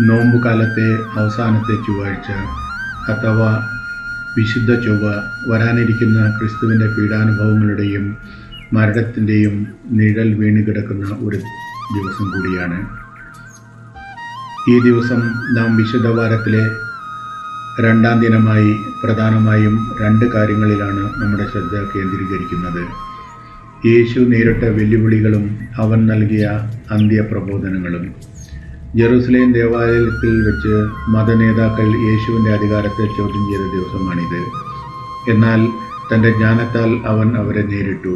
നോമ്പുകാലത്തെ അവസാനത്തെ ചൊവ്വാഴ്ച അഥവാ വിശുദ്ധ ചൊവ്വ വരാനിരിക്കുന്ന ക്രിസ്തുവിൻ്റെ പീഡാനുഭവങ്ങളുടെയും മരണത്തിൻ്റെയും നിഴൽ വീണുകിടക്കുന്ന ഒരു ദിവസം കൂടിയാണ്. ഈ ദിവസം നാം വിശുദ്ധ വാരത്തിലെ രണ്ടാം ദിനമായി പ്രധാനമായും രണ്ട് കാര്യങ്ങളിലാണ് നമ്മുടെ ശ്രദ്ധ കേന്ദ്രീകരിക്കുന്നത്. യേശു നേരിട്ട വെല്ലുവിളികളും അവൻ നൽകിയ അന്ത്യപ്രബോധനങ്ങളും. ജെറുസലേം ദേവാലയത്തിൽ വെച്ച് മതനേതാക്കൾ യേശുവിൻ്റെ അധികാരത്തെ ചോദ്യം ചെയ്ത ദിവസമാണിത്. എന്നാൽ തൻ്റെ ജ്ഞാനത്താൽ അവൻ അവരെ നേരിട്ടു.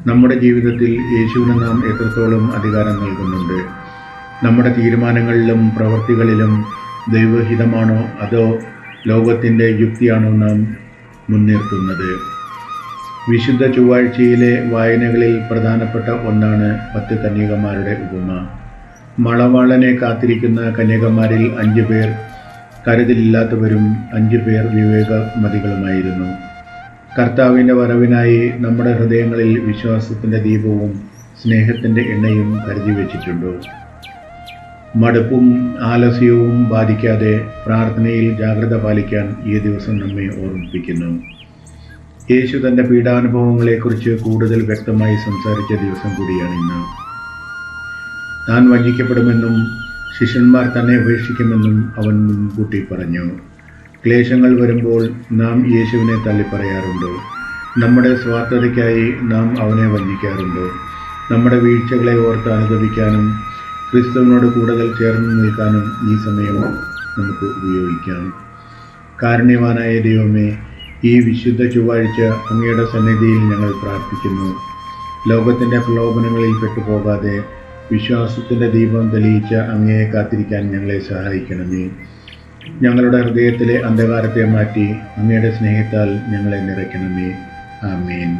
നമ്മുടെ ജീവിതത്തിൽ യേശുവിന് നാം എത്രത്തോളം അധികാരം നൽകുന്നുണ്ട്? നമ്മുടെ തീരുമാനങ്ങളിലും പ്രവൃത്തികളിലും ദൈവഹിതമാണോ അതോ ലോകത്തിൻ്റെ യുക്തിയാണോ നാം മുൻനിർത്തുന്നത്? വിശുദ്ധ ചൊവ്വാഴ്ചയിലെ വായനകളിൽ പ്രധാനപ്പെട്ട ഒന്നാണ് 10 കന്യകമാരുടെ ഉപമ. മണവാളനെ കാത്തിരിക്കുന്ന കന്യകമാരിൽ 5 പേർ കരുതലില്ലാത്തവരും 5 പേർ വിവേകമതികളുമായിരുന്നു. കർത്താവിൻ്റെ വരവിനായി നമ്മുടെ ഹൃദയങ്ങളിൽ വിശ്വാസത്തിൻ്റെ ദീപവും സ്നേഹത്തിൻ്റെ എണ്ണയും കരുതി വച്ചിട്ടുണ്ടോ? മടുപ്പും ആലസ്യവും ബാധിക്കാതെ പ്രാർത്ഥനയിൽ ജാഗ്രത പാലിക്കാൻ ഈ ദിവസം നമ്മെ ഓർമ്മിപ്പിക്കുന്നു. യേശു തൻ്റെ പീഡാനുഭവങ്ങളെക്കുറിച്ച് കൂടുതൽ വ്യക്തമായി സംസാരിച്ച ദിവസം കൂടിയാണ് ഇന്ന്. താൻ വഞ്ചിക്കപ്പെടുമെന്നും ശിഷ്യന്മാർ തന്നെ ഉപേക്ഷിക്കുമെന്നും അവൻ മുൻകൂട്ടി പറഞ്ഞു. ക്ലേശങ്ങൾ വരുമ്പോൾ നാം യേശുവിനെ തള്ളിപ്പറയാറുണ്ടോ? നമ്മുടെ സ്വാർത്ഥതയ്ക്കായി നാം അവനെ വഞ്ചിക്കാറുണ്ടോ? നമ്മുടെ വീഴ്ചകളെ ഓർത്ത് അനുദപിക്കാനും ക്രിസ്തുവിനോട് കൂടുതൽ ചേർന്ന് നിൽക്കാനും ഈ സമയം നമുക്ക് ഉപയോഗിക്കാം. കാരുണ്യവാനായ ദൈവമേ, ഈ വിശുദ്ധ ചൊവ്വാഴ്ച അങ്ങയുടെ സന്നിധിയിൽ ഞങ്ങൾ പ്രാർത്ഥിക്കുന്നു. ലോകത്തിൻ്റെ പ്രലോഭനങ്ങളിൽ പെട്ടുപോകാതെ വിശ്വാസത്തിൻ്റെ ദീപം തെളിയിച്ച അങ്ങയെ കാത്തിരിക്കാൻ ഞങ്ങളെ സഹായിക്കണമേ. ഞങ്ങളുടെ ഹൃദയത്തിലെ അന്ധകാരത്തെ മാറ്റി അങ്ങയുടെ സ്നേഹത്താൽ ഞങ്ങളെ നിറയ്ക്കണമേ. ആമേൻ.